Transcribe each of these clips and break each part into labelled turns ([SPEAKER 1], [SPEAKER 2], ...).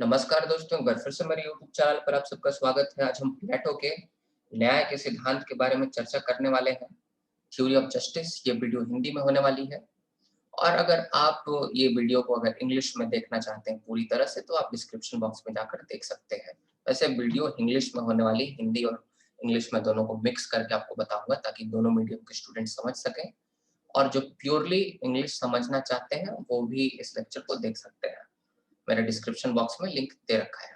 [SPEAKER 1] नमस्कार दोस्तों, एक बार फिर से मेरे यूट्यूब चैनल पर आप सबका स्वागत है। आज हम प्लेटो के न्याय के सिद्धांत के बारे में चर्चा करने वाले हैं। थ्योरी ऑफ जस्टिस, ये वीडियो हिंदी में होने वाली है। और अगर आप ये वीडियो को अगर इंग्लिश में देखना चाहते हैं पूरी तरह से, तो आप डिस्क्रिप्शन बॉक्स में जाकर देख सकते हैं। वैसे वीडियो इंग्लिश में होने वाली, हिंदी और इंग्लिश में दोनों को मिक्स करके आपको बताऊंगा, ताकि दोनों मीडियम के स्टूडेंट समझ सकें। और जो प्योरली इंग्लिश समझना चाहते हैं, वो भी इस लेक्चर को देख सकते हैं। मैंने डिस्क्रिप्शन बॉक्स में लिंक दे रखा है।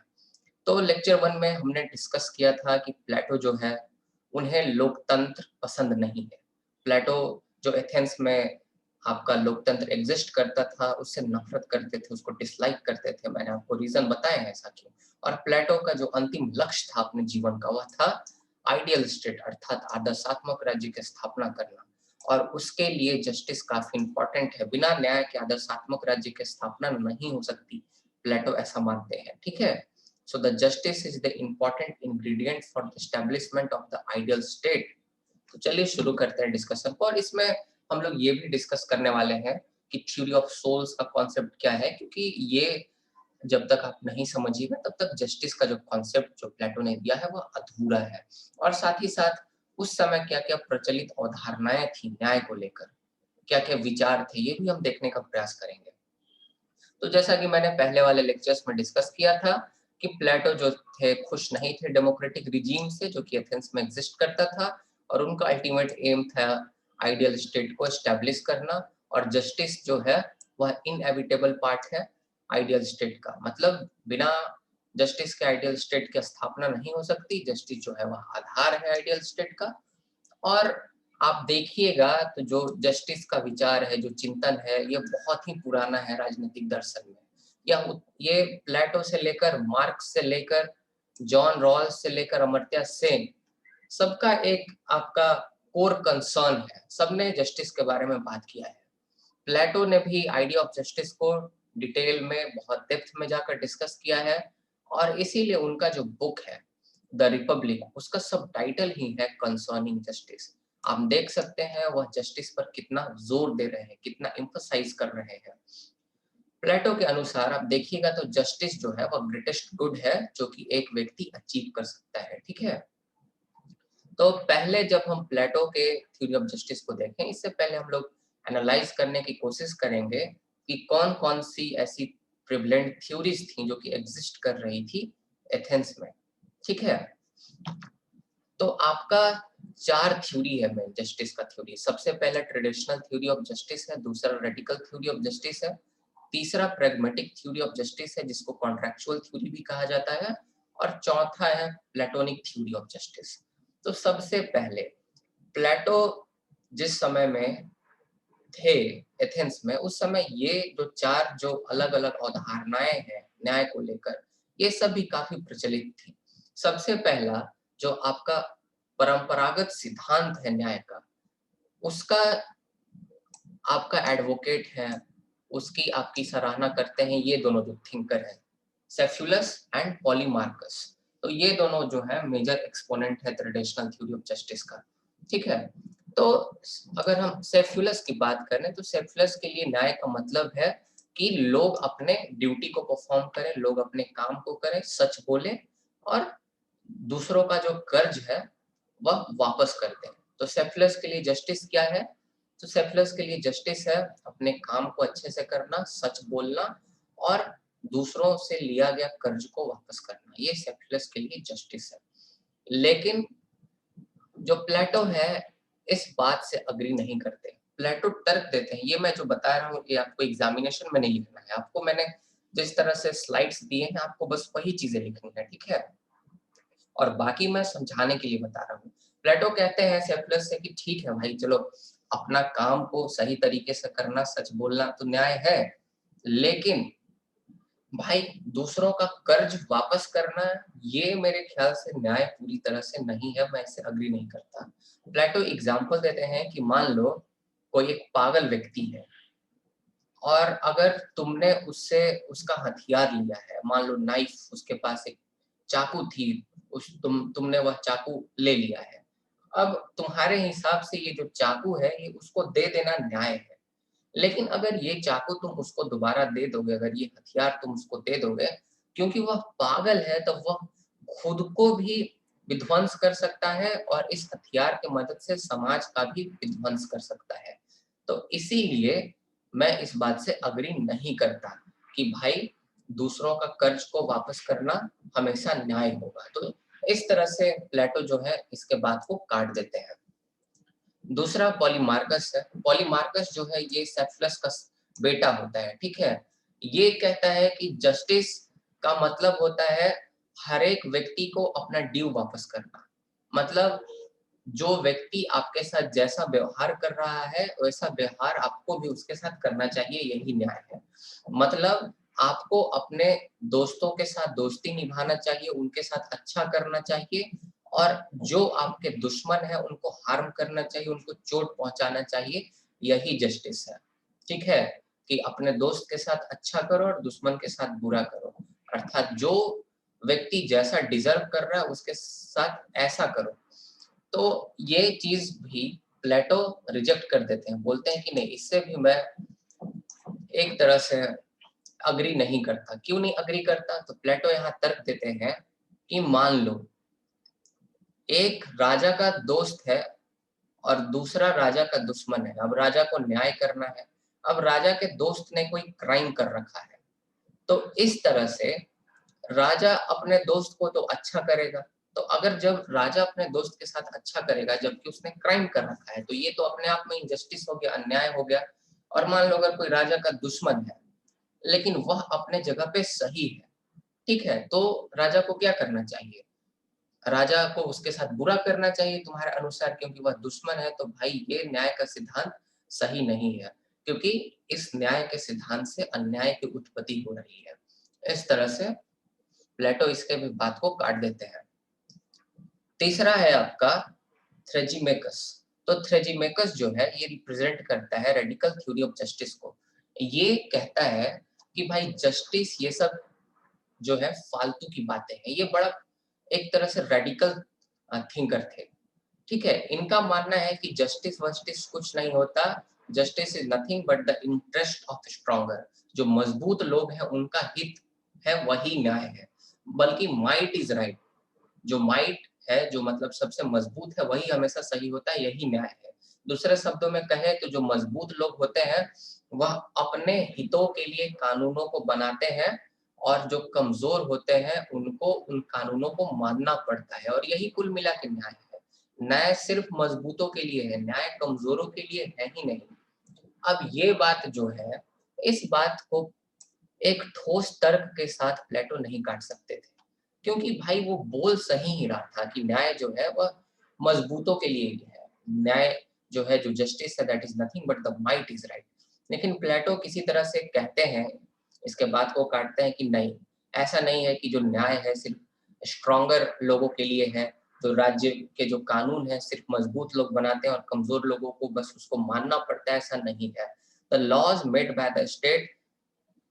[SPEAKER 1] तो लेक्चर 1 में हमने डिस्कस किया था कि प्लेटो जो है, उन्हें लोकतंत्र पसंद नहीं है। प्लेटो जो एथेंस में आपका लोकतंत्र एग्जिस्ट करता था, उससे नफ़रत करते थे, उसको डिसलाइक करते थे। मैंने आपको रीज़न बताए हैं ऐसा क्यों। और प्लेटो का जो अंतिम लक्ष्य था अपने जीवन का, वह था आइडियल स्टेट, अर्थात आदर्शात्मक राज्य की स्थापना करना। और उसके लिए जस्टिस काफ़ी इम्पोर्टेंट है। बिना न्याय के आदर्शात्मक राज्य की स्थापना नहीं हो सकती। प्लेटो ऐसा मानते हैं, ठीक है? So the justice is the important ingredient for the establishment of the ideal state. तो चलिए शुरू करते हैं डिस्कशन को। और इसमें हम लोग ये भी डिस्कस करने वाले हैं कि थ्योरी ऑफ सोल्स का कॉन्सेप्ट क्या है, क्योंकि ये जब तक आप नहीं समझिएगा तब तक जस्टिस का जो कॉन्सेप्ट जो प्लेटो ने दिया है वह अधूरा है। और साथ ही साथ उस समय क्या-क्या प्रचलित अवधारणाएं थी न्याय को लेकर, क्या-क्या विचार थे, ये भी हम देखने का प्रयास करेंगे। तो जैसा कि मैंने पहले वाले लेक्चर्स में डिस्कस किया था कि प्लेटो जो थे, खुश नहीं थे डेमोक्रेटिक रिजीम से जो कि एथेंस में एग्जिस्ट करता था। और उनका अल्टीमेट एम था आइडियल स्टेट को एस्टेब्लिश करना। और जस्टिस जो है वह इनएविटेबल पार्ट है आइडियल स्टेट का। मतलब बिना जस्टिस के आइडियल स्टेट की स्थापना नहीं हो सकती। जस्टिस जो है वह आधार है आइडियल स्टेट का। और आप देखिएगा तो जो जस्टिस का विचार है, जो चिंतन है, ये बहुत ही पुराना है राजनीतिक दर्शन में। ये प्लेटो से लेकर, मार्क्स से लेकर, जॉन रॉल्स से लेकर अमर्त्य सेन, सबका एक आपका कोर कंसर्न है। सबने जस्टिस के बारे में बात किया है। प्लेटो ने भी आइडिया ऑफ जस्टिस को डिटेल में बहुत डेप्थ में जाकर डिस्कस किया है। और इसीलिए उनका जो बुक है द रिपब्लिक, उसका सब टाइटल ही है कंसर्निंग जस्टिस। आप देख सकते हैं वह जस्टिस पर कितना जोर दे रहे हैं, कितना एम्फसाइज कर रहे हैं। प्लेटो के अनुसार आप देखिएगा तो जस्टिस जो है वह ग्रेटेस्ट गुड है जो कि एक व्यक्ति अचीव कर सकता है, ठीक है? तो पहले जब हम प्लेटो के थ्योरी ऑफ जस्टिस को देखें, इससे पहले हम लोग एनालाइज करने की कोशिश करेंगे कि कौन-कौन सी ऐसी प्रिवलेंट थ्योरीज थी जो कि एग्जिस्ट कर रही थी एथेंस में, ठीक है? तो आपका 4 थ्योरी है मेन जस्टिस का थ्योरी। सबसे पहले ट्रेडिशनल थ्योरी ऑफ जस्टिस है, दूसरा रेडिकल थ्योरी ऑफ जस्टिस है, तीसरा प्रैग्मेटिक थ्योरी ऑफ जस्टिस है जिसको कॉन्ट्रैक्चुअल थ्योरी भी कहा जाता है, और चौथा है प्लेटोनिक थ्योरी ऑफ जस्टिस। तो सबसे पहले प्लेटो जिस समय में थे एथेंस में, उस समय ये जो 4 जो अलग-अलग अवधारणाएँ हैं न्याय को लेकर, ये सब भी काफ़ी प्रचलित थी। सबसे पहला जो आपका परंपरागत सिद्धांत है न्याय का, उसका आपका एडवोकेट है, उसकी आपकी सराहना करते हैं ये दोनों जो थिंकर हैं, सेफ्युलस एंड पॉलीमार्कस। तो ये दोनों जो है मेजर एक्सपोनेंट है ट्रेडिशनल थ्योरी ऑफ जस्टिस का, ठीक है? तो अगर हम सेफ्युलस की बात करें तो सेफ्युलस के लिए न्याय का मतलब है कि लोग अपने ड्यूटी को परफॉर्म करें, लोग अपने काम को करें, सच बोलें और दूसरों का जो कर्ज है वह वापस कर दें। तो सेफ्युलस के लिए जस्टिस क्या है? तो सेफ्युलस के लिए जस्टिस है अपने काम को अच्छे से करना, सच बोलना और दूसरों से लिया गया कर्ज को वापस करना। ये सेफ्युलस के लिए जस्टिस है। लेकिन जो प्लेटो है इस बात से अग्री नहीं करते। प्लेटो तर्क देते हैं। ये मैं जो बता रहा हूँ ये आपको एग्जामिनेशन में नहीं लिखना है। आपको मैंने जिस तरह से स्लाइड्स दिए हैं आपको बस वही चीजें लिखनी है, ठीक है? और बाकी मैं समझाने के लिए बता रहा हूँ। प्लेटो कहते हैं सेफ्युलस से कि ठीक है भाई, चलो अपना काम को सही तरीके से करना, सच बोलना तो न्याय है, लेकिन भाई दूसरों का कर्ज वापस करना, ये मेरे ख्याल से न्याय पूरी तरह से नहीं है, मैं इससे अग्री नहीं करता। प्लेटो एग्जाम्पल देते हैं कि मान लो कोई एक पागल व्यक्ति है और अगर तुमने उससे उसका हथियार लिया है, मान लो नाइफ, उसके पास एक चाकू थी, तुमने वह चाकू ले लिया है। अब तुम्हारे हिसाब से ये जो चाकू है ये उसको दे देना न्याय है। लेकिन अगर ये चाकू तुम उसको दोबारा दे दोगे, अगर ये हथियार तुम उसको दे दोगे, क्योंकि वह पागल है तो वह खुद को भी विध्वंस कर सकता है और इस हथियार की मदद से समाज का भी विध्वंस कर सकता है। तो इसीलिए मैं इस बात से अग्री नहीं करता कि भाई दूसरों का कर्ज को वापस करना हमेशा न्याय होगा। तो इस तरह से प्लेटो जो है इसके बात को काट देते हैं। दूसरा पॉलीमार्कस है। पॉलीमार्कस जो है ये सेफलस का बेटा होता है, ठीक है। ये कहता है कि जस्टिस का मतलब होता है हर एक व्यक्ति को अपना ड्यू वापस करना। मतलब जो व्यक्ति आपके साथ जैसा व्यवहार कर रहा है वैसा व्यवहार आपको भी उसके साथ करना चाहिए, यही न्याय है। मतलब आपको अपने दोस्तों के साथ दोस्ती निभाना चाहिए, उनके साथ अच्छा करना चाहिए और जो आपके दुश्मन है उनको हार्म करना चाहिए, उनको चोट पहुंचाना चाहिए, यही जस्टिस है। ठीक है कि अपने दोस्त के साथ अच्छा करो और दुश्मन के साथ बुरा करो, अर्थात जो व्यक्ति जैसा डिजर्व कर रहा है उसके साथ ऐसा करो। तो ये चीज भी प्लेटो रिजेक्ट कर देते हैं, बोलते हैं कि नहीं, इससे भी मैं एक तरह से अग्री नहीं करता। क्यों नहीं अग्री करता? तो प्लेटो यहाँ तर्क देते हैं कि मान लो एक राजा का दोस्त है और दूसरा राजा का दुश्मन है। अब राजा को न्याय करना है। अब राजा के दोस्त ने कोई क्राइम कर रखा है, तो इस तरह से राजा अपने दोस्त को तो अच्छा करेगा। तो अगर जब राजा अपने दोस्त के साथ अच्छा करेगा जबकि उसने क्राइम कर रखा है, तो ये तो अपने आप में इनजस्टिस हो गया, अन्याय हो गया। और मान लो अगर कोई राजा का दुश्मन है लेकिन वह अपने जगह पे सही है, ठीक है, तो राजा को क्या करना चाहिए? राजा को उसके साथ बुरा करना चाहिए तुम्हारे अनुसार, क्योंकि वह दुश्मन है। तो भाई ये न्याय का सिद्धांत सही नहीं है, क्योंकि इस न्याय के सिद्धांत से अन्याय की उत्पत्ति हो रही है। इस तरह से प्लेटो इसके भी बात को काट देते हैं। तीसरा है आपका थ्रेजिमेकस। तो थ्रेजिमेकस जो है ये रिप्रेजेंट करता है रेडिकल थ्योरी ऑफ जस्टिस को। ये कहता है कि भाई जस्टिस ये सब जो है फालतू की बातें हैं। ये बड़ा एक तरह से रेडिकल थिंकर थे, ठीक है। इनका मानना है कि जस्टिस वस्टिस कुछ नहीं होता। Justice is nothing but the interest of stronger. जो मजबूत लोग हैं उनका हित है, वही न्याय है। बल्कि माइट इज राइट। जो माइट है, जो मतलब सबसे मजबूत है, वही हमेशा सही होता है, यही न्याय है। दूसरे शब्दों में कहे तो जो मजबूत लोग होते हैं वह अपने हितों के लिए कानूनों को बनाते हैं और जो कमजोर होते हैं उनको उन कानूनों को मानना पड़ता है, और यही कुल मिला के न्याय है। न्याय सिर्फ मजबूतों के लिए है, न्याय कमजोरों के लिए है ही नहीं। अब ये बात जो है, इस बात को एक ठोस तर्क के साथ प्लेटो नहीं काट सकते थे, क्योंकि भाई वो बोल सही ही रहा था कि न्याय जो है वह मजबूतों के लिए ही है। न्याय जो है, जो जस्टिस है, that is nothing but the might is right. लेकिन प्लेटो किसी तरह से कहते हैं, इसके बात को काटते हैं कि नहीं, ऐसा नहीं है कि जो न्याय है सिर्फ स्ट्रॉन्गर लोगों के लिए है। तो राज्य के जो कानून है सिर्फ मजबूत लोग बनाते हैं और कमजोर लोगों को बस उसको मानना पड़ता है, ऐसा नहीं है। The laws made by the state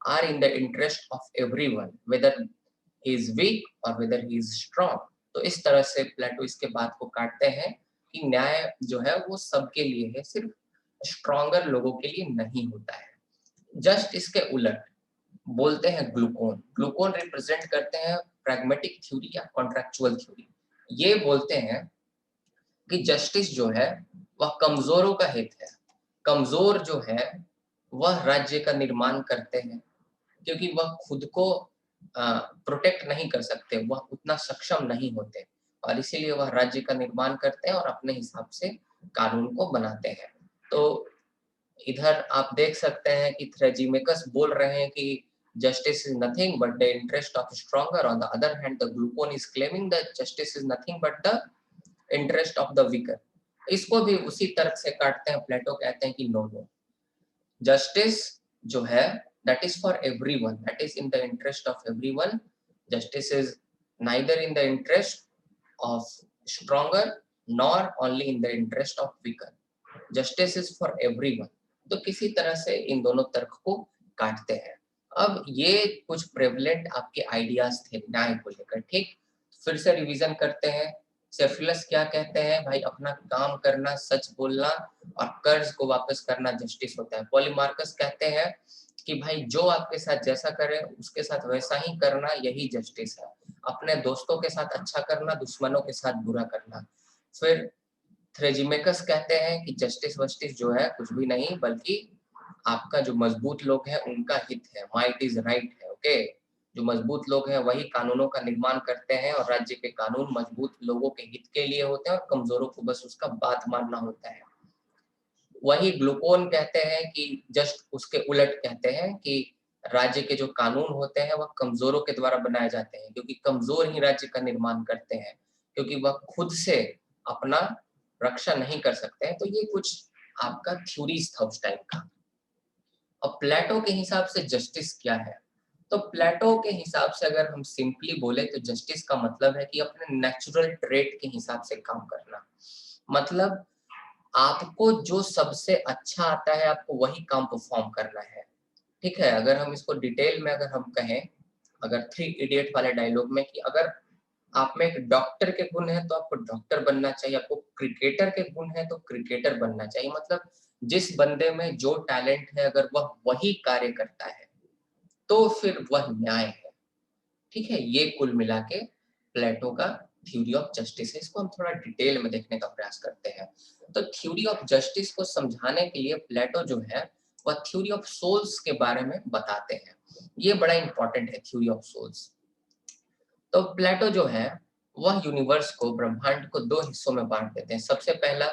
[SPEAKER 1] are in the interest of everyone, whether he is weak or whether he is strong। तो इस तरह से प्लेटो इसके बात को काटते हैं कि न्याय जो है वो सबके लिए है, सिर्फ स्ट्रॉन्गर लोगों के लिए नहीं होता है। जस्ट इसके उलट बोलते हैं ग्लूकोन। ग्लूकोन रिप्रेजेंट करते हैं प्रैग्मेटिक थ्योरी या कॉन्ट्रेक्चुअल थ्योरी। ये बोलते हैं कि जस्टिस जो है वह कमजोरों का हित है। कमजोर जो है वह राज्य का निर्माण करते हैं, क्योंकि वह खुद को प्रोटेक्ट नहीं कर सकते, वह उतना सक्षम नहीं होते, और इसीलिए वह राज्य का निर्माण करते हैं और अपने हिसाब से कानून को बनाते हैं। तो इधर आप देख सकते हैं कि थ्रेजिमेकस बोल रहे हैं कि justice is nothing but the interest of stronger. On the other hand the Glaucon is claiming that justice is nothing but the interest of the weaker. इसको भी उसी तर्क से काटते हैं। प्लेटो कहते हैं कि नो नो, जस्टिस जो है that is for everyone, that is in the interest of everyone। justice is neither in the interest of stronger nor only in the interest of weaker। justice is for everyone। तो किसी तरह से इन दोनों तर्क को काटते हैं। अब ये कुछ प्रेवलेंट आपके आइडियाज थे न्याय को लेकर, ठीक। फिर से रिवीजन करते हैं। सेफिलस क्या कहते हैं? भाई अपना काम करना, सच बोलना और कर्ज को वापस करना जस्टिस होता है। पॉलीमार्कस कहते हैं कि भाई जो आपके साथ जैसा करे उसके साथ वैसा ही करना, यही जस्टिस है। अपने दोस्तों के साथ अच्छा करना, दुश्मनों के साथ बुरा करना। फिर थ्रेजिमेकस कहते हैं कि जस्टिस वस्टिस जो है कुछ भी नहीं, बल्कि आपका जो मजबूत लोग है उनका हित है, माइट इज राइट है। ओके, जो मजबूत लोग हैं वही कानूनों का निर्माण करते हैं, और राज्य के कानून मजबूत लोगों के हित के लिए होते हैं और कमजोरों को बस उसका बात मानना होता है। वही ग्लूकोन कहते हैं कि जस्ट उसके उलट कहते हैं कि राज्य के जो कानून होते हैं वह कमजोरों के द्वारा बनाए जाते हैं, क्योंकि कमजोर ही राज्य का निर्माण करते हैं, क्योंकि वह खुद से अपना रक्षा नहीं कर सकते हैं। तो ये कुछ आपका थ्योरीज था उस टाइम का। अब प्लेटो के हिसाब से जस्टिस क्या है? तो प्लेटो के हिसाब से अगर हम सिंपली बोले तो जस्टिस का मतलब है कि अपने नेचुरल ट्रेट के हिसाब से काम करना। मतलब आपको जो सबसे अच्छा आता है आपको वही काम परफॉर्म करना है। ठीक है, अगर हम इसको डिटेल में अगर हम कहें, अगर थ्री इडियट वाले डायलॉग में, कि अगर आप में एक डॉक्टर के गुण है तो आपको डॉक्टर बनना चाहिए, आपको क्रिकेटर के गुण है तो क्रिकेटर बनना चाहिए। मतलब जिस बंदे में जो टैलेंट है अगर वह वही कार्य करता है तो फिर वह न्याय है। ठीक है, ये कुल मिला के प्लेटो का थ्योरी ऑफ जस्टिस है। इसको हम थोड़ा डिटेल में देखने का प्रयास करते हैं। तो थ्योरी ऑफ जस्टिस को समझाने के लिए प्लेटो जो है वह थ्योरी ऑफ सोल्स के बारे में बताते हैं। ये बड़ा इंपॉर्टेंट है, थ्योरी ऑफ सोल्स। तो प्लेटो जो है वह यूनिवर्स को, ब्रह्मांड को दो हिस्सों में बांट देते हैं। सबसे पहला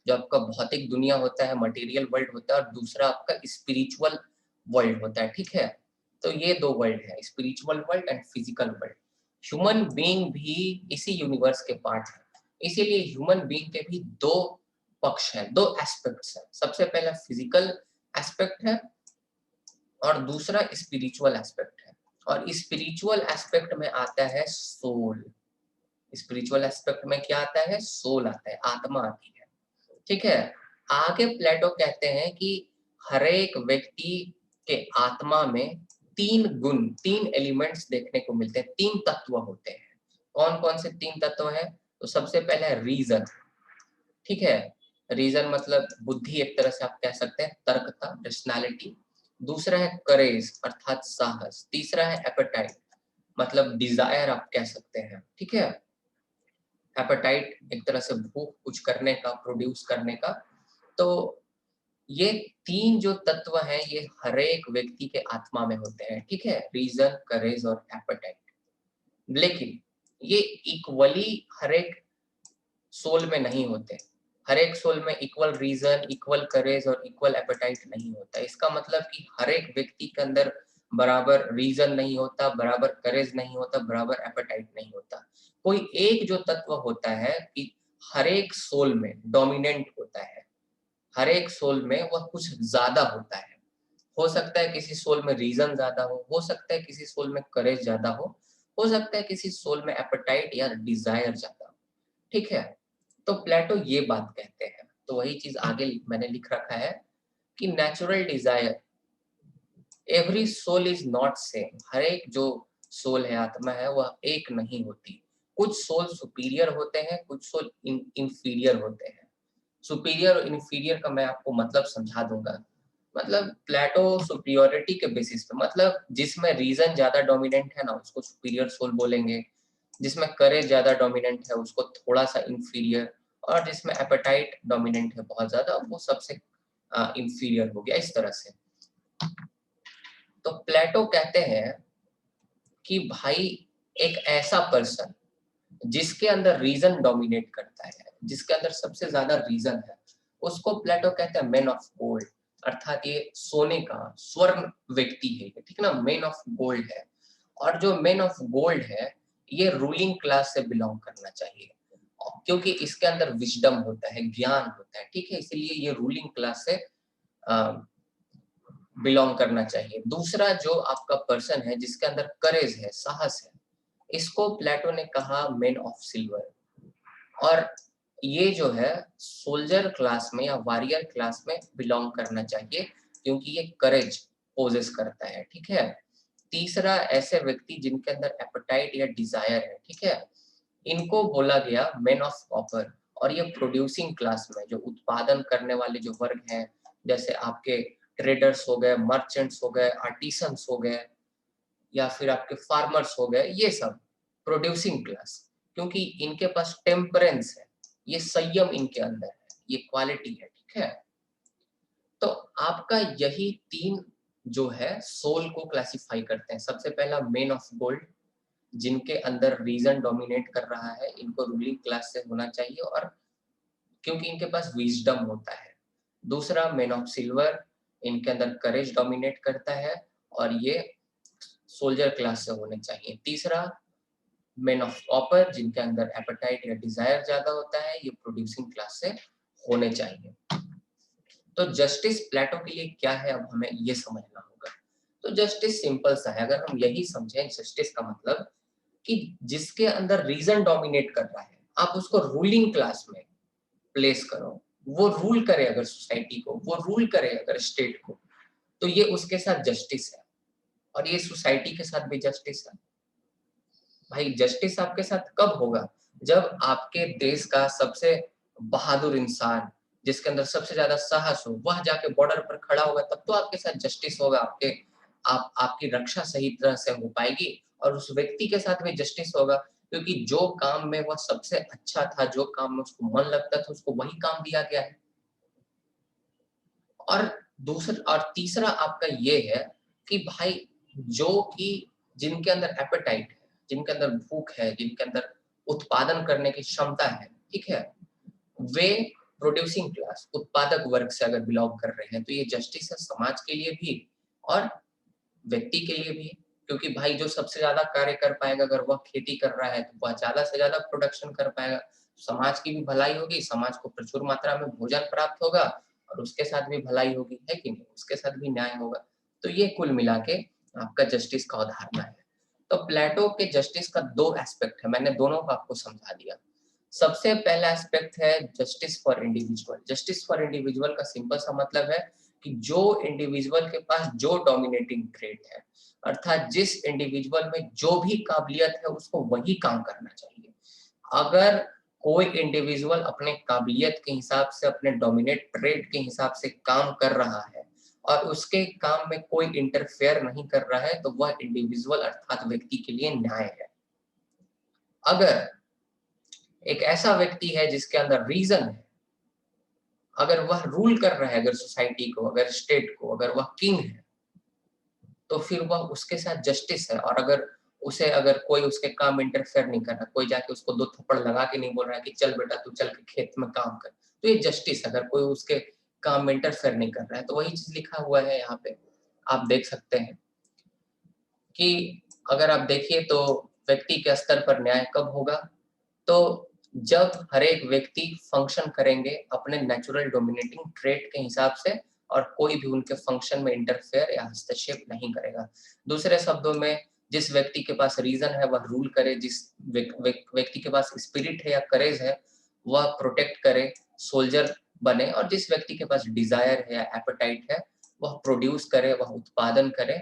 [SPEAKER 1] जो आपका भौतिक दुनिया होता है, मटेरियल वर्ल्ड होता है, और दूसरा आपका स्पिरिचुअल वर्ल्ड होता है। ठीक है, तो ये दो वर्ल्ड है, spiritual world and physical world. Human being भी इसी यूनिवर्स के पार्ट है, इसीलिए ह्यूमन बीइंग के भी दो पक्ष हैं, दो एस्पेक्ट्स हैं। सबसे पहला फिजिकल एस्पेक्ट है और दूसरा स्पिरिचुअल एस्पेक्ट है। और स्पिरिचुअल एस्पेक्ट में आता है सोल। स्पिरिचुअल एस्पेक्ट में क्या आता है? सोल आता है, आत्मा आती है। ठीक है, आगे प्लेटो कहते हैं कि हर एक व्यक्ति के आत्मा में तीन गुण, तीन एलिमेंट्स देखने को मिलते हैं, तीन तत्व होते हैं। कौन कौन से तीन तत्व हैं? तो सबसे पहले है रीजन। ठीक है, रीजन मतलब बुद्धि, एक तरह से आप कह सकते हैं तर्कता, रैशनैलिटी। दूसरा है करेज अर्थात साहस। तीसरा है एपेटाइट मतलब डिजायर आप कह सकते हैं। ठीक है, एपेटाइट एक तरह से भूख, कुछ करने का, प्रोड्यूस करने का। तो ये तीन जो तत्व हैं ये हर एक व्यक्ति के आत्मा में होते हैं। ठीक है, रीजन, करेज और एपेटाइट। लेकिन ये इक्वली हर एक सोल में नहीं होते। हर एक सोल में इक्वल रीजन, इक्वल करेज और इक्वल एपेटाइट नहीं होता। इसका मतलब कि हर एक व्यक्ति के अंदर बराबर रीजन नहीं होता, बराबर करेज नहीं होता, बराबर एपेटाइट नहीं होता। कोई एक जो तत्व होता है कि हर एक सोल में डोमिनेंट होता है, हर एक सोल में वह कुछ ज्यादा होता है। हो सकता है किसी सोल में रीजन ज्यादा हो सकता है किसी सोल में करेज ज्यादा हो सकता है किसी सोल में एपेटाइट या डिजायर ज्यादा हो। ठीक है, तो प्लेटो ये बात कहते हैं। तो वही चीज आगे मैंने लिख रखा है कि natural desire, every soul is not same. हर एक जो सोल है, आत्मा है, वह एक नहीं होती। कुछ सोल सुपीरियर होते हैं, कुछ सोल इंफीरियर होते हैं। सुपीरियर और इंफीरियर का मैं आपको मतलब समझा दूंगा। मतलब प्लेटो सुपीरियोरिटी के बेसिस पे, मतलब जिसमें रीजन ज्यादा डोमिनेंट है ना उसको सुपीरियर सोल बोलेंगे, जिसमें करेज ज्यादा डोमिनेंट है उसको थोड़ा सा इंफीरियर, और जिसमें एपेटाइट डोमिनेंट है बहुत ज्यादा वो सबसे इंफीरियर हो गया, इस तरह से। तो प्लेटो कहते हैं कि भाई एक ऐसा पर्सन जिसके अंदर रीजन डोमिनेट करता है, जिसके अंदर सबसे ज्यादा रीजन है, उसको प्लेटो कहते हैं मैन ऑफ गोल्ड। अर्थात ये सोने का, स्वर्ण व्यक्ति है, ठीक ना, मैन ऑफ गोल्ड है। और जो मैन ऑफ गोल्ड है ये रूलिंग क्लास से बिलोंग करना चाहिए, क्योंकि इसके अंदर विजडम होता है, ज्ञान होता है। ठीक है, इसलिए ये रूलिंग क्लास से बिलोंग करना चाहिए। दूसरा जो आपका पर्सन है जिसके अंदर करेज है, साहस है, इसको प्लेटो ने कहा मैन ऑफ सिल्वर। और ये जो है सोल्जर क्लास में या वॉरियर क्लास में बिलोंग करना चाहिए, क्योंकि ये करेज पोजेस करता है। ठीक है, तीसरा ऐसे व्यक्ति जिनके अंदर एपेटाइट या डिजायर है, ठीक है, इनको बोला गया मैन ऑफ कॉपर। और ये प्रोड्यूसिंग क्लास में, जो उत्पादन करने वाले जो वर्ग हैं, जैसे आपके ट्रेडर्स हो गए, मर्चेंट्स हो गए, आर्टिसंस हो गए, या फिर आपके फार्मर्स हो गए, ये सब प्रोड्यूसिंग क्लास, क्योंकि इनके पास टेम्परेंस है, ये संयम इनके अंदर है, ये क्वालिटी है, ठीक है। तो आपका यही 3 जो है सोल को क्लासिफाई करते हैं। सबसे पहला मैन ऑफ गोल्ड, जिनके अंदर रीजन डोमिनेट कर रहा है, इनको रूलिंग क्लास से होना चाहिए, और क्योंकि इनके पास विजडम होता है। दूसरा मैन ऑफ सिल्वर, इनके अंदर करेज डोमिनेट करता है और ये सोल्जर क्लास से होने चाहिए। तीसरा मैन ऑफ कॉपर, जिनके अंदर एपेटाइट या डिजायर ज्यादा होता है, ये प्रोड्यूसिंग क्लास से होने चाहिए। तो जस्टिस प्लेटो के लिए क्या है, अब हमें ये समझना होगा। तो जस्टिस सिंपल सा है, अगर हम यही समझें जस्टिस का मतलब कि जिसके अंदर रीजन डोमिनेट कर रहा है, आप उसको रूलिंग क्लास में प्लेस करो, वो रूल करे अगर सोसाइटी को, वो रूल करे अगर स्टेट को, तो ये उसके साथ जस्टिस है। और ये सोसाइटी के साथ भी जस्टिस है। भाई जस्टिस आपके साथ कब होगा, जब आपके देश का सबसे बहादुर इंसान, जिसके अंदर सबसे ज्यादा साहस हो, वह जाके बॉर्डर पर खड़ा होगा, तब तो आपके साथ जस्टिस होगा, आपकी रक्षा सही तरह से हो पाएगी। और उस व्यक्ति के साथ भी जस्टिस होगा, क्योंकि जो काम में वह सबसे अच्छा था, जो काम में उसको मन लगता था, उसको वही काम दिया गया है। और तीसरा आपका ये है कि भाई जो कि जिनके अंदर एपेटाइट है, जिनके अंदर भूख है, जिनके अंदर उत्पादन करने की क्षमता है, ठीक है, वे प्रोड्यूसिंग क्लास, उत्पादक वर्ग से अगर बिलोंग कर रहे हैं, तो ये जस्टिस है समाज के लिए भी और व्यक्ति के लिए भी। क्योंकि भाई जो सबसे ज्यादा कार्य कर पाएगा, अगर वह खेती कर रहा है, तो वह ज्यादा से ज्यादा प्रोडक्शन कर पाएगा, समाज की भी भलाई होगी, समाज को प्रचुर मात्रा में भोजन प्राप्त होगा, और उसके साथ भी भलाई होगी, है कि नहीं, उसके साथ भी न्याय होगा। तो ये कुल मिला के आपका जस्टिस का अवधारणा है। तो प्लेटो के जस्टिस का 2 एस्पेक्ट है, मैंने दोनों को आपको समझा दिया। सबसे पहला एस्पेक्ट है justice for individual. Justice for individual का सिंपल सा मतलब है कि जो इंडिविजुअल के पास जो डोमिनेटिंग ट्रेट है, अर्थात जिस इंडिविजुअल में जो भी काबिलियत है, उसको वही काम करना चाहिए। अगर कोई इंडिविजुअल अपने काबिलियत के हिसाब से, अपने डोमिनेट ट्रेट के हिसाब से काम कर रहा है और उसके काम में कोई इंटरफेयर नहीं कर रहा है, तो वह इंडिविजुअल अर्थात व्यक्ति के लिए न्याय है। अगर एक ऐसा व्यक्ति है जिसके अंदर रीजन है, अगर वह रूल कर रहा है, अगर सोसाइटी को, अगर स्टेट को, अगर वह किंग है, तो फिर वह उसके साथ जस्टिस है। और अगर कोई उसके काम में इंटरफेयर नहीं कर रहा, कोई जाके उसको 2 थप्पड़ लगा के नहीं बोल रहा है कि चल बेटा तू चल के खेत में काम कर, तो ये जस्टिस। अगर कोई उसके काम में इंटरफेयर नहीं कर रहा है, तो वही चीज लिखा हुआ है यहाँ पे, आप देख सकते हैं कि अगर आप देखिए तो व्यक्ति के स्तर पर न्याय कब होगा, तो जब हर एक व्यक्ति फंक्शन करेंगे अपने नेचुरल डोमिनेटिंग ट्रेट के हिसाब से, और कोई भी उनके फंक्शन में इंटरफेयर या हस्तक्षेप नहीं करेगा। दूसरे शब्दों में, जिस व्यक्ति के पास रीजन है वह रूल करे, जिस व्यक्ति के पास स्पिरिट है या करेज है वह प्रोटेक्ट करे, सोल्जर बने, और जिस व्यक्ति के पास डिजायर है या एपेटाइट है वह प्रोड्यूस करे, वह उत्पादन करे,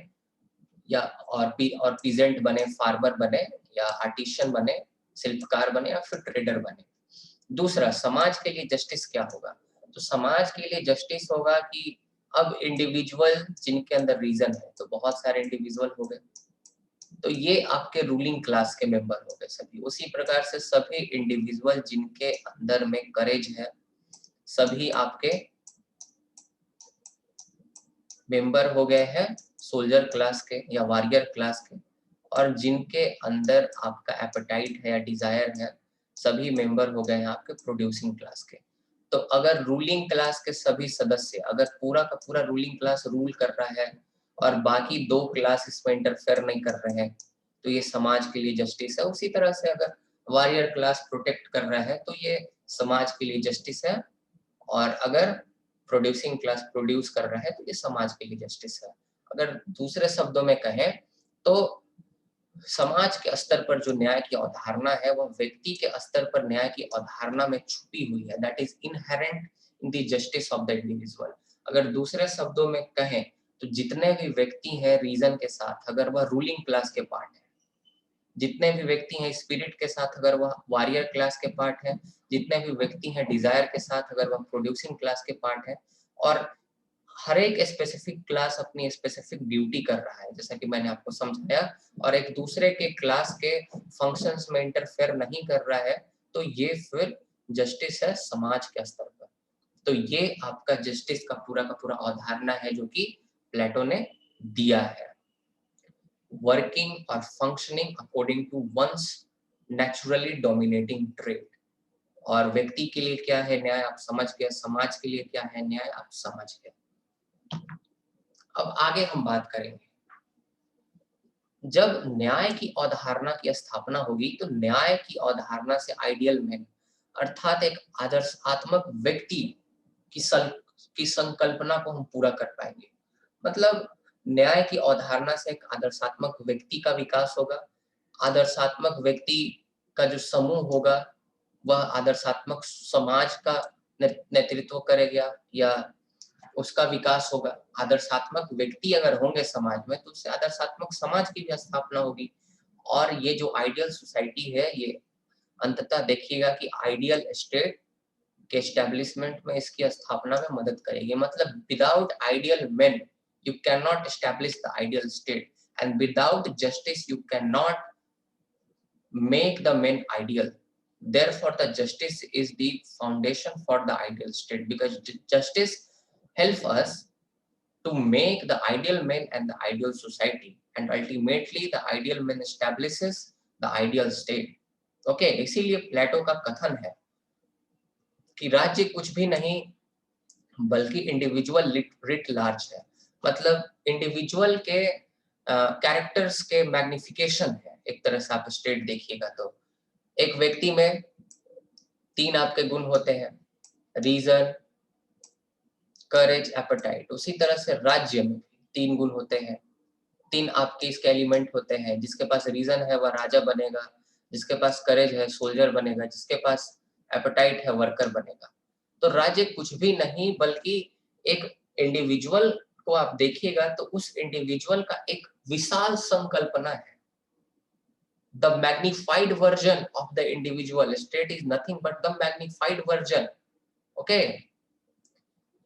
[SPEAKER 1] या और पीजेंट बने, फार्मर बने, या आर्टिशियन बने, शिल्पकार बने, या फिर ट्रेडर बने। दूसरा, समाज के लिए जस्टिस क्या होगा, तो समाज के लिए जस्टिस होगा कि अब इंडिविजुअल जिनके अंदर रीजन है, तो बहुत सारे इंडिविजुअल हो गए, तो ये आपके रूलिंग क्लास के मेंबर हो गए सभी। उसी प्रकार से सभी इंडिविजुअल जिनके अंदर में करेज है, सभी आपके मेंबर हो गए हैं सोल्जर क्लास के या वॉरियर क्लास के। और जिनके अंदर आपका एपेटाइट है या डिजायर है, सभी मेंबर हो गए हैं आपके प्रोड्यूसिंग क्लास के। तो अगर रूलिंग क्लास के सभी सदस्य, अगर पूरा का पूरा रूलिंग क्लास रूल कर रहा है और बाकी 2 क्लास इसमें इंटरफेयर नहीं कर रहे हैं, तो ये समाज के लिए जस्टिस है। उसी तरह से अगर वॉरियर क्लास प्रोटेक्ट कर रहा है, तो ये समाज के लिए जस्टिस है। और अगर प्रोड्यूसिंग क्लास प्रोड्यूस कर रहा है, तो ये समाज के लिए जस्टिस है। अगर दूसरे शब्दों में कहें तो समाज के स्तर पर जो न्याय की अवधारणा है, वह व्यक्ति के स्तर पर न्याय की अवधारणा में छुपी हुई है, that is inherent in the justice of the individual. अगर दूसरे शब्दों में कहें तो जितने भी व्यक्ति हैं रीजन के साथ, अगर वह रूलिंग क्लास के पार्ट है, जितने भी व्यक्ति हैं स्पिरिट के साथ अगर वह वॉरियर क्लास के पार्ट है, जितने भी व्यक्ति हैं डिजायर के साथ अगर वह प्रोड्यूसिंग क्लास के पार्ट है, और हर एक स्पेसिफिक क्लास अपनी स्पेसिफिक ड्यूटी कर रहा है, जैसा कि मैंने आपको समझाया, और एक दूसरे के क्लास के फंक्शंस में इंटरफेयर नहीं कर रहा है, तो ये फिर जस्टिस है समाज के स्तर पर। तो ये आपका जस्टिस का पूरा अवधारणा है जो कि प्लेटो ने दिया है। वर्किंग और functioning according to one's naturally dominating trait. और व्यक्ति के लिए क्या है न्याय, आप समझ गए, समाज के लिए क्या है न्याय, आप समझ गए। अब आगे हम बात करेंगे, जब न्याय की अवधारणा की स्थापना होगी तो न्याय की अवधारणा से आइडियल मैन अर्थात एक आदर्शात्मक व्यक्ति की संकल्पना को हम पूरा कर पाएंगे। मतलब न्याय की अवधारणा से एक आदर्शात्मक व्यक्ति का विकास होगा। आदर्शात्मक व्यक्ति का जो समूह होगा वह आदर्शात्मक समाज का नेतृत्व करेगा या उसका विकास होगा। आदर्शात्मक व्यक्ति अगर होंगे समाज में तो उससे आदर्शात्मक समाज की भी स्थापना होगी। और ये जो आइडियल सोसाइटी है ये अंततः देखिएगा कि आइडियल स्टेट के एस्टेब्लिशमेंट में इसकी स्थापना में मदद करेगी। मतलब without ideal main you can not establish the ideal state, and without justice U can not make the men ideal. Therefore, the justice is the foundation for the ideal state, because justice helps us to make the ideal man and the ideal society, and ultimately the ideal man establishes the ideal state. Okay, इसीलिए प्लेटो का कथन है कि राज्य कुछ भी नहीं बल्कि इंडिविजुअल रिट लार्ज है। मतलब इंडिविजुअल के कैरेक्टर्स के मैग्निफिकेशन है, एक तरह से आप स्टेट देखिएगा तो एक व्यक्ति में 3 आपके गुण होते हैं, रीजन, करेज, एपेटाइट। उसी तरह से राज्य में 3 गुण होते हैं, 3 आपके इसके एलिमेंट होते हैं। जिसके पास रीजन है वह राजा बनेगा, जिसके पास करेज है सोल्जर बनेगा, जिसके पास एपेटाइट है वर्कर बनेगा। तो राज्य कुछ भी नहीं बल्कि एक इंडिविजुअल को आप देखिएगा तो उस इंडिविजुअल का एक विशाल संकल्पना है। The magnified version of the individual state is nothing but the magnified version. Okay?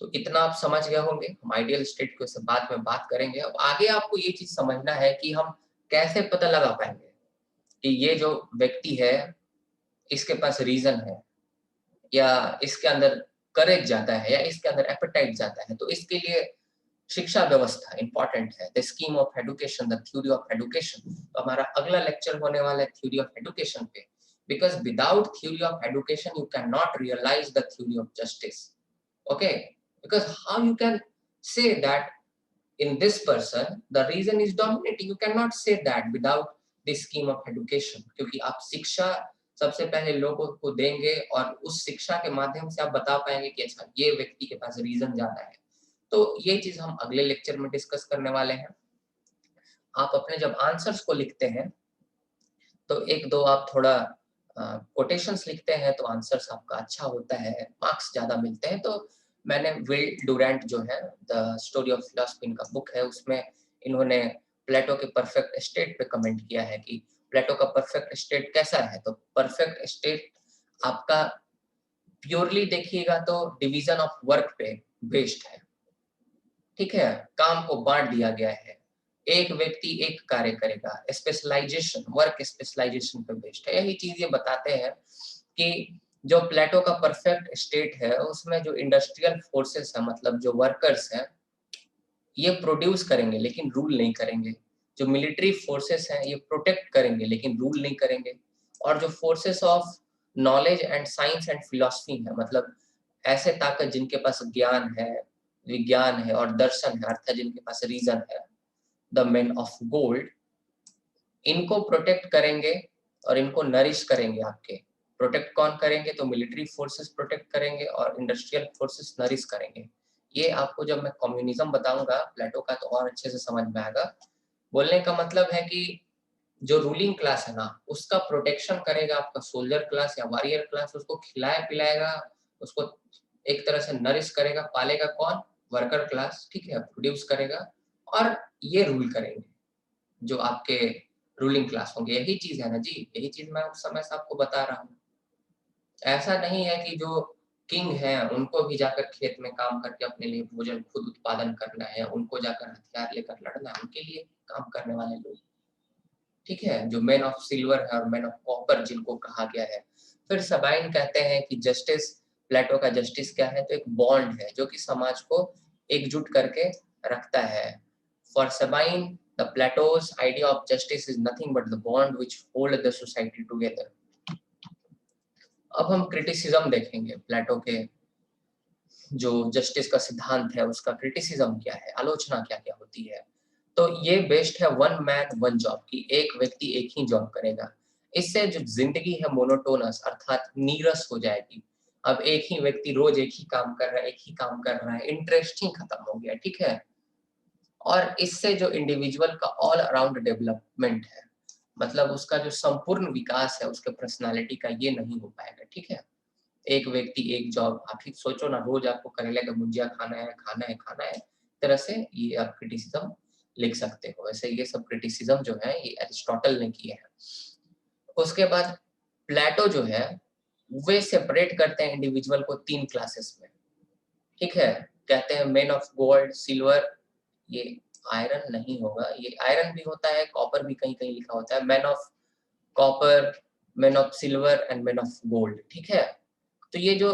[SPEAKER 1] तो इतना आप समझ गए होंगे। हम आइडियल स्टेट को इससे बाद में बात करेंगे। अब आगे आपको ये चीज समझना है कि हम कैसे पता लगा पाएंगे कि ये जो व्यक्ति है इसके पास रीजन है या इसके अंदर करेज ज्यादा है या इसके अंदर एपेटाइट ज्यादा है। तो इसके लिए शिक्षा व्यवस्था इंपॉर्टेंट है। The scheme of education, the theory of education. तो हमारा अगला लेक्चर होने वाला है थ्योरी ऑफ एजुकेशन पे, because without theory of education you can not realize the theory of justice. Okay, because how you can say that in this person the reason is dominating, you cannot say that without the scheme of education। क्योंकि आप शिक्षा सबसे पहले लोगों को देंगे और उस शिक्षा के माध्यम से आप बता पाएंगे कि अच्छा ये व्यक्ति के पास रीजन ज्यादा है। तो ये चीज हम अगले लेक्चर में डिस्कस करने वाले हैं। आप अपने जब आंसर्स को लिखते हैं तो 1-2 आप थोड़ा कोटेशंस लिखते हैं तो आंसर्स आपका अच्छा होता है, मार्क्स ज्यादा मिलते हैं। तो मैंने विल डुरैंट जो है द स्टोरी ऑफ फिलॉसफी इनका बुक है उसमें इन्होंने प्लेटो के परफेक्ट स्टेट पे कमेंट किया है कि प्लेटो का परफेक्ट स्टेट कैसा है। तो परफेक्ट स्टेट आपका प्योरली देखिएगा तो डिवीजन ऑफ वर्क पे बेस्ड है। ठीक है, काम को बांट दिया गया है, एक व्यक्ति एक कार्य करेगा, स्पेशलाइजेशन, वर्क स्पेशलाइजेशन पे बेस्ड है। यही चीज ये बताते हैं कि जो प्लेटो का परफेक्ट स्टेट है उसमें जो इंडस्ट्रियल फोर्सेस है मतलब जो वर्कर्स हैं ये प्रोड्यूस करेंगे लेकिन रूल नहीं करेंगे। जो मिलिट्री फोर्सेस हैं ये प्रोटेक्ट करेंगे लेकिन रूल नहीं करेंगे। और जो forces of knowledge and science and philosophy है मतलब ऐसे ताकत जिनके पास ज्ञान है, विज्ञान है और दर्शन है अर्थात जिनके पास रीजन है, द मैन ऑफ गोल्ड, इनको प्रोटेक्ट करेंगे और इनको नरिश करेंगे। आपके प्रोटेक्ट कौन करेंगे तो मिलिट्री फोर्सेस प्रोटेक्ट करेंगे और इंडस्ट्रियल फोर्सेस नरिश करेंगे। ये आपको जब मैं कम्युनिज्म बताऊंगा प्लेटो का तो और अच्छे से समझ में आएगा। बोलने का मतलब है कि जो रूलिंग क्लास है ना उसका प्रोटेक्शन करेगा आपका सोल्जर क्लास या वॉरियर क्लास, उसको खिलाया पिलाएगा, उसको एक तरह से नरिश करेगा, पालेगा कौन, वर्कर क्लास। ठीक है, प्रोड्यूस करेगा और ये रूल करेंगे जो आपके रूलिंग क्लास होंगे। यही चीज है ना जी, यही चीज मैं उस समय से आपको बता रहा हूँ। ऐसा नहीं है कि जो किंग हैं, उनको भी जाकर खेत में काम करके अपने लिए भोजन खुद उत्पादन करना है, उनको जाकर हथियार लेकर लड़ना है, उनके लिए काम करने वाले लोग, ठीक है? जो मैन ऑफ सिल्वर है और मैन ऑफ कॉपर जिनको कहा गया है। फिर सबाइन कहते हैं कि जस्टिस, प्लेटो का जस्टिस क्या है? तो एक बॉन्ड है जो कि समाज को एकजुट करके रखता है। For Sabine, the Plato's idea of justice is nothing but the bond which hold the society together. अब हम क्रिटिसिज्म देखेंगे प्लेटो के जो जस्टिस का सिद्धांत है उसका क्रिटिसिज्म क्या है, आलोचना क्या-क्या होती है। तो ये बेस्ड है वन मैन वन जॉब की, एक व्यक्ति एक ही जॉब करेगा। इससे जो ज़िंदगी है मोनोटोनस अर्थात नीरस हो जाएगी। अब एक ही व्यक्ति रोज़ एक ही काम कर रहा है, एक ही काम कर रहा है, इंटरेस्ट ही खत्म हो गया, ठीक है? और इससे जो इंडिविजुअल का ऑल अराउंड डेवलपमेंट है, मतलब उसका जो संपूर्ण विकास है, उसके पर्सनैलिटी का ये नहीं हो पाएगा, ठीक है? एक व्यक्ति एक जॉब, आप ही सोचो ना रोज आपको करेले का भुजिया खाना है, खाना है, खाना है, तरह से ये आप क्रिटिसिज्म लिख सकते हो। वैसे ये सब क्रिटिसिज्म जो है ये एरिस्टोटल ने किए हैं। उसके बाद प्लेटो जो है वे सेपरेट करते हैं इंडिविजुअल को 3 क्लासेस में, ठीक है? कहते हैं मैन ऑफ गोल्ड, सिल्वर, ये आयरन नहीं होगा, ये आयरन भी होता है, कॉपर भी कहीं-कहीं लिखा होता है, man of copper, man of silver and man of gold, ठीक है? तो ये जो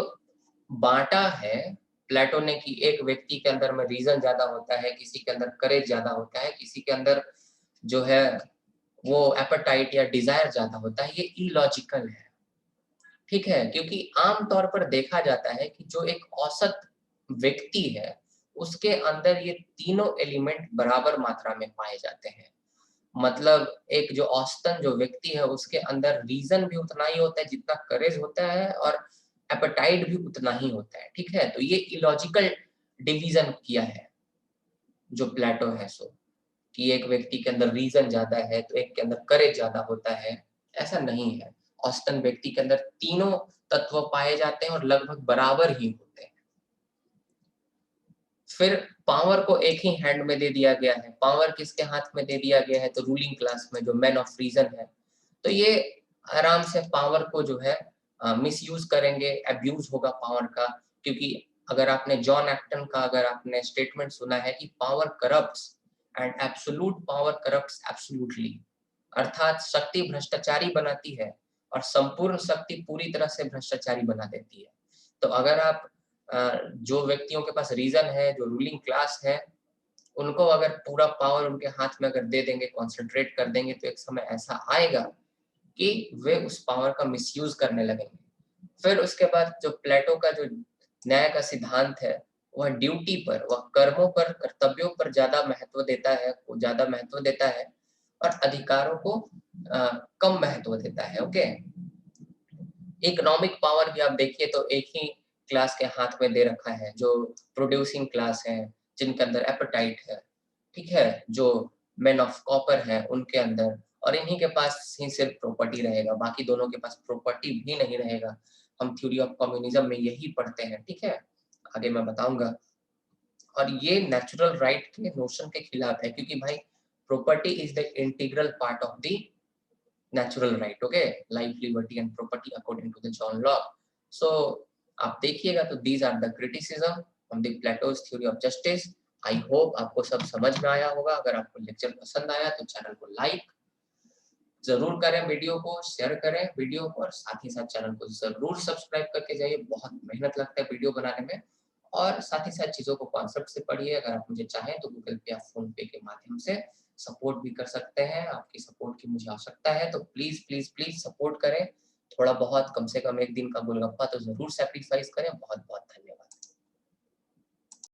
[SPEAKER 1] बाँटा है प्लेटो ने कि एक व्यक्ति के अंदर में रीज़न ज़्यादा होता है, किसी के अंदर करेज ज़्यादा होता है, किसी के अंदर जो है वो एपेटाइट या डिज़ायर ज़्यादा होता है, ये इलॉजिकल है, ठीक है? क्योंकि आम तौर पर देखा जाता है कि जो एक औसत व्यक्ति है, उसके अंदर ये तीनों एलिमेंट बराबर मात्रा में पाए जाते हैं। मतलब एक जो औसतन जो व्यक्ति है उसके अंदर रीज़न भी उतना ही होता है जितना करेज होता है और एपेटाइट भी उतना ही होता है, ठीक है? तो ये इलॉजिकल डिवीज़न किया है, जो प्लेटो है सो, कि एक व्यक्ति के अंदर रीज़न ज़्यादा है, तो एक के अंदर करेज ज़्यादा होता है, ऐसा नहीं है। औसतन व्यक्ति के अंदर तीनों तत्व पाए जाते हैं और लगभग बराबर ही होते हैं। फिर पावर को एक ही हैंड में दे दिया गया है। पावर किसके हाथ में दे दिया गया है? तो रूलिंग क्लास में जो मैन ऑफ रीज़न है। तो ये आराम से पावर को जो है मिसयूज़ करेंगे, अब्यूज़ होगा पावर का क्योंकि अगर आपने जॉन एक्टन का अगर आपने स्टेटमेंट सुना है कि power corrupts and absolute power corrupts absolutely अर्थात शक्ति भ्रष्टाचारी बनाती है और संपूर्ण शक्ति पूरी तरह से भ्रष्टाचारी बना देती है। तो अगर आप जो व्यक्तियों के पास रीज़न है, जो रूलिंग क्लास है, उनको अगर पूरा पावर उनके हाथ में अगर दे देंगे, कॉन्सन्ट्रेट कर देंगे, तो एक समय ऐसा आएगा कि वे उस पावर का मिसयूज़ करने लगेंगे। फिर उसके बाद जो प्लेटो का जो न्याय का सिद्धांत है, वह ड्यूटी पर, वह कर्मों पर, कर्तव्यों पर ज़्यादा महत्व देता है और अधिकारों को कम महत्व देता है, ओके? इकोनॉमिक पावर भी आप देखिए तो एक ही क्लास के हाथ में दे रखा है, जो प्रोड्यूसिंग क्लास है, जिनके अंदर एपेटाइट है, ठीक है? जो मैन ऑफ कॉपर है, उनके अंदर और इन्हीं के पास ही सिर्फ प्रॉपर्टी रहेगा, बाकी दोनों के पास प्रॉपर्टी भी नहीं रहेगा। हम थ्योरी ऑफ कम्युनिज्म में यही पढ़ते हैं, ठीक है? आगे मैं बताऊँगा और ये नेचुरल राइट के नोशन के खिलाफ है क्योंकि भाई property is the integral part of the natural right, okay? Life, liberty and property according to the John Locke. So आप देखिएगा तो these are the criticism on the Plato's theory of justice. I hope आपको सब समझ में आया होगा। अगर आपको लेक्चर पसंद आया तो चैनल को लाइक ज़रूर करें, वीडियो को शेयर करें वीडियो को और साथ ही साथ चैनल को ज़रूर सब्सक्राइब करके जाइए। बहुत मेहनत लगता है वीडियो बनाने में और साथ ही साथ चीज़ों को कॉन्सेप्ट से पढ़िए। अगर आप मुझे चाहें तो गूगल पे या फ़ोन पे के माध्यम से सपोर्ट भी कर सकते हैं। आपकी सपोर्ट की मुझे आवश्यकता है तो प्लीज़, प्लीज़, प्लीज़ सपोर्ट करें। थोड़ा बहुत कम से कम 1 दिन का गोलगप्पा तो ज़रूर सैक्रिफाइस करें। बहुत-बहुत